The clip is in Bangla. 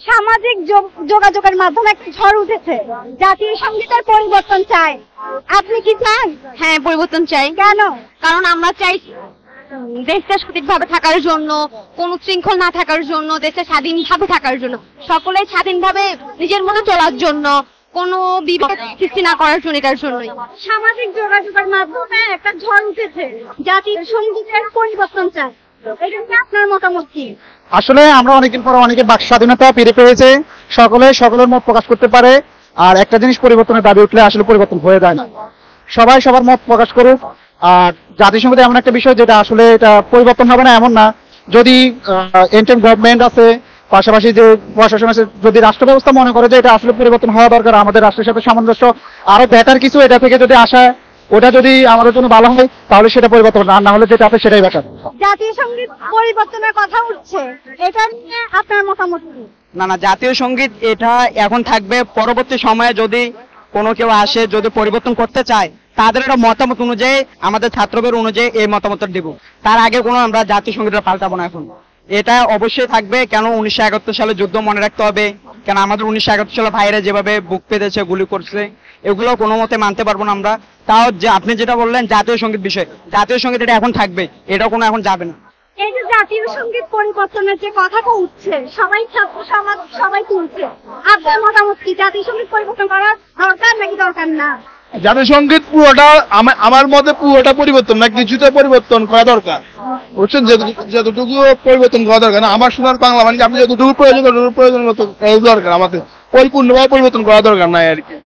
সামাজিক যোগাযোগের মাধ্যমে একটা ঝড় উঠেছে, জাতীয় সঙ্গীতের পরিবর্তন চাই। আপনি কি চান? হ্যাঁ, পরিবর্তন চাই। কেন? কারণ আমরা চাই দেশটা সঠিকভাবে থাকার জন্য, কোনো শৃঙ্খল না থাকার জন্য, দেশটা স্বাধীনভাবে থাকার জন্য, সকলে স্বাধীনভাবে নিজের মতো চলার জন্য, কোনো বিভেদ সৃষ্টি না করার জন্য, এটার জন্যই। সামাজিক যোগাযোগের মাধ্যমে একটা ঝড় উঠেছে, জাতীয় সঙ্গীতের পরিবর্তন চাই। এটা নিয়ে আপনার মতামত কি? আসলে আমরা অনেকদিন পর অনেকে বাক স্বাধীনতা ফিরে পেয়েছে, সকলে সকলের মত প্রকাশ করতে পারে। আর একটা জিনিস পরিবর্তনের দাবি উঠলে আসলে পরিবর্তন হয়ে যায় না, সবাই সবার মত প্রকাশ করুক। আর জাতিসংঘে এমন একটা বিষয় যেটা আসলে এটা পরিবর্তন হবে না এমন না। যদি এন্টার গভর্নমেন্ট আছে, পাশাপাশি যে প্রশাসন আছে, যদি রাষ্ট্র ব্যবস্থা মনে করে যে এটা আসলে পরিবর্তন হওয়া দরকার, আমাদের রাষ্ট্রের সাথে সামঞ্জস্য আরো বেটার কিছু এটা থেকে যদি আসা, ওটা যদি আমাদের জন্য ভালো হয় তাহলে সেটা পরিবর্তন, আর না হলে যেটা আছে সেটাই বেটার। জাতীয় সঙ্গীত পরিবর্তনের কথা উঠছে, এটা নিয়ে আপনার মতামত কি? না, জাতীয় সঙ্গীত এটা এখন থাকবে। পরবর্তী সময়ে যদি কোনো কেউ আসে, যদি পরিবর্তন করতে চায়, তাদের একটা মতামত অনুযায়ী, আমাদের ছাত্রদের অনুযায়ী এই মতামতটা দিব। তার আগে কোনো আমরা জাতীয় সঙ্গীতটা পাল্টাবো না। এখন এটা অবশ্যই থাকবে। কেন 1971 সালে যুদ্ধ মনে রাখতে হবে, কেন আমাদের 1971 সালে ভাইরা যেভাবে বুক পেতেছে, গুলি করছে, এগুলো কোনো মতে মানতে পারবো না আমরা। তাও যে আপনি যেটা বললেন জাতীয় সঙ্গীত বিষয়, জাতীয় সঙ্গীত এটা এখন থাকবে, এটা কোনো এখন যাবে না। এই যে জাতীয় সঙ্গীত পরিবর্তনের যে কথাটা উঠছে, সবাই ছাত্র সমাজ সবাই তুলছে, আপনার মতামত কি? জাতীয় সঙ্গীত পরিবর্তন করার দরকার নাকি দরকার না? জাতীয় সঙ্গীত পুরোটা আমার মতে পুরোটা পরিবর্তন না, কিছুটা পরিবর্তন করা দরকার। বুঝছেন, যতটুকু পরিবর্তন করা দরকার না, আমার শোনার বাংলা মানে আপনি যতটুকু প্রয়োজন ততটুকু প্রয়োজন মতো দরকার, আমাদের পরিপূর্ণভাবে পরিবর্তন করা দরকার নাই আর কি।